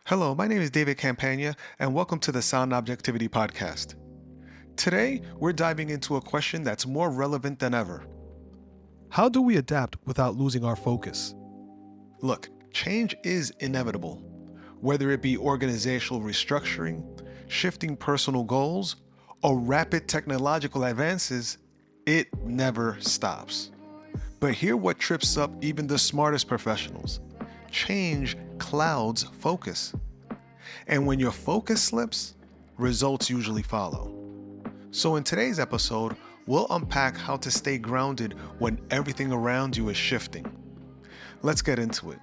Hello, my name is David Campagna, and welcome to the Sound Objectivity Podcast. Today, we're diving into a question that's more relevant than ever. How do we adapt without losing our focus? Look, change is inevitable. Whether it be organizational restructuring, shifting personal goals, or rapid technological advances, it never stops. But here's what trips up even the smartest professionals. Change clouds focus. And when your focus slips, results usually follow. So in today's episode, we'll unpack how to stay grounded when everything around you is shifting. Let's get into it.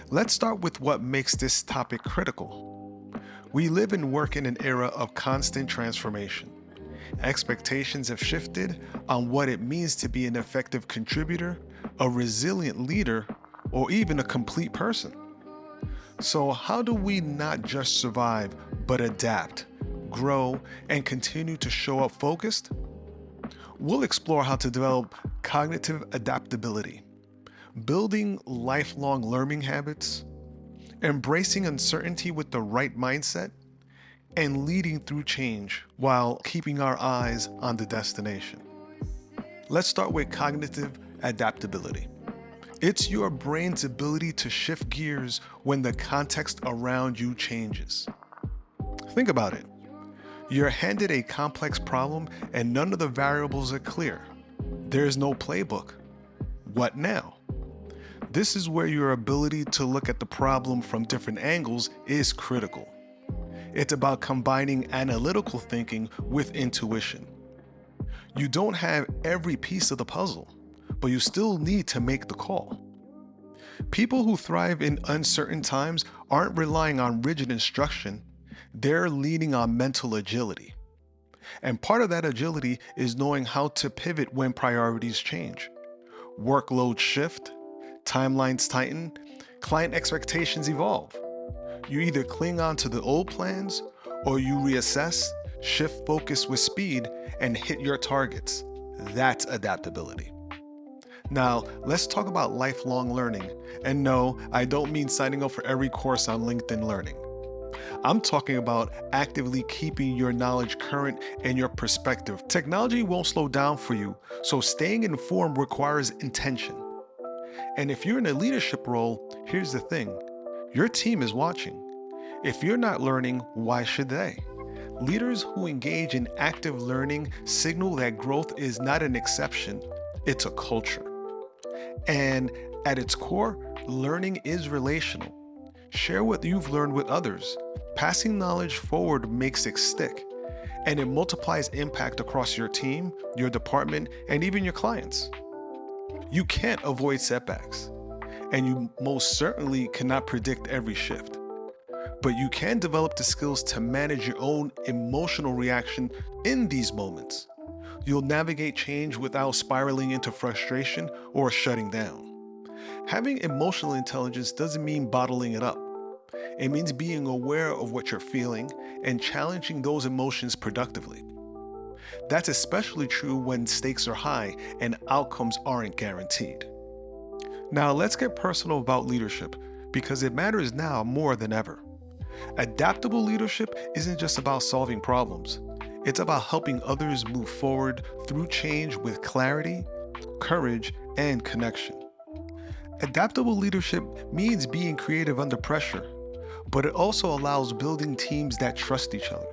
Let's start with what makes this topic critical. We live and work in an era of constant transformation. Expectations have shifted on what it means to be an effective contributor, a resilient leader, or even a complete person. So how do we not just survive, but adapt, grow, and continue to show up focused? We'll explore how to develop cognitive adaptability, building lifelong learning habits, embracing uncertainty with the right mindset, and leading through change while keeping our eyes on the destination. Let's start with cognitive adaptability. It's your brain's ability to shift gears when the context around you changes. Think about it. You're handed a complex problem and none of the variables are clear. There's no playbook. What now? This is where your ability to look at the problem from different angles is critical. It's about combining analytical thinking with intuition. You don't have every piece of the puzzle, but you still need to make the call. People who thrive in uncertain times aren't relying on rigid instruction, they're leaning on mental agility. And part of that agility is knowing how to pivot when priorities change. Workloads shift, timelines tighten, client expectations evolve. You either cling on to the old plans or you reassess, shift focus with speed, and hit your targets. That's adaptability. Now, let's talk about lifelong learning. And no, I don't mean signing up for every course on LinkedIn Learning. I'm talking about actively keeping your knowledge current and your perspective. Technology won't slow down for you, so staying informed requires intention. And if you're in a leadership role, here's the thing. Your team is watching. If you're not learning, why should they? Leaders who engage in active learning signal that growth is not an exception, it's a culture. And at its core, learning is relational. Share what you've learned with others. Passing knowledge forward makes it stick, and it multiplies impact across your team, your department, and even your clients. You can't avoid setbacks, and you most certainly cannot predict every shift. But you can develop the skills to manage your own emotional reaction in these moments. You'll navigate change without spiraling into frustration or shutting down. Having emotional intelligence doesn't mean bottling it up. It means being aware of what you're feeling and challenging those emotions productively. That's especially true when stakes are high and outcomes aren't guaranteed. Now let's get personal about leadership because it matters now more than ever. Adaptable leadership isn't just about solving problems. It's about helping others move forward through change with clarity, courage, and connection. Adaptable leadership means being creative under pressure, but it also allows building teams that trust each other,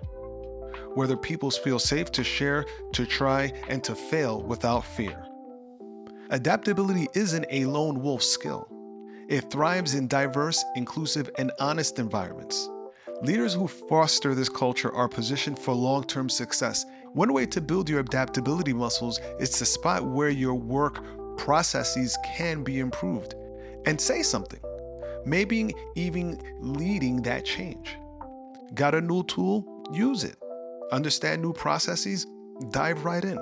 whether people feel safe to share, to try, and to fail without fear. Adaptability isn't a lone wolf skill. It thrives in diverse, inclusive, and honest environments. Leaders who foster this culture are positioned for long-term success. One way to build your adaptability muscles is to spot where your work processes can be improved and say something, maybe even leading that change. Got a new tool? Use it. Understand new processes? Dive right in.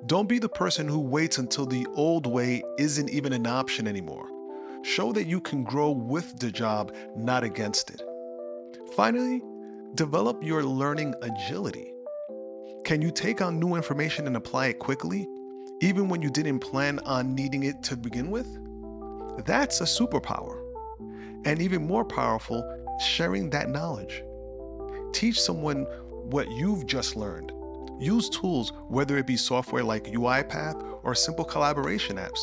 Don't be the person who waits until the old way isn't even an option anymore. Show that you can grow with the job, not against it. Finally, develop your learning agility. Can you take on new information and apply it quickly, even when you didn't plan on needing it to begin with? That's a superpower. And even more powerful, sharing that knowledge. Teach someone what you've just learned. Use tools, whether it be software like UiPath or simple collaboration apps.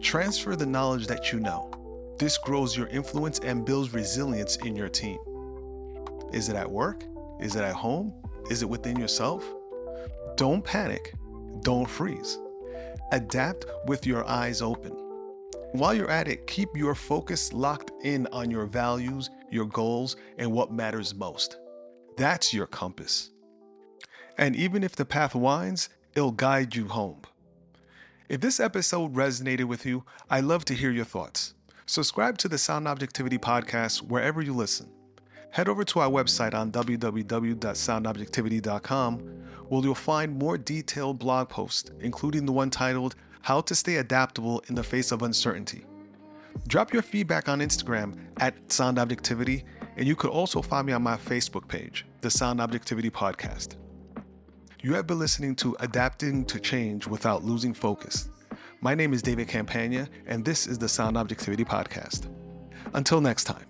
Transfer the knowledge that you know. This grows your influence and builds resilience in your team. Is it at work? Is it at home? Is it within yourself? Don't panic. Don't freeze. Adapt with your eyes open. While you're at it, keep your focus locked in on your values, your goals, and what matters most. That's your compass. And even if the path winds, it'll guide you home. If this episode resonated with you, I'd love to hear your thoughts. Subscribe to the Sound Objectivity podcast wherever you listen. Head over to our website on www.soundobjectivity.com, where you'll find more detailed blog posts, including the one titled How to Stay Adaptable in the Face of Uncertainty. Drop your feedback on Instagram at Sound Objectivity, and you could also find me on my Facebook page, the Sound Objectivity Podcast. You have been listening to Adapting to Change Without Losing Focus. My name is David Campagna, and this is the Sound Objectivity Podcast. Until next time.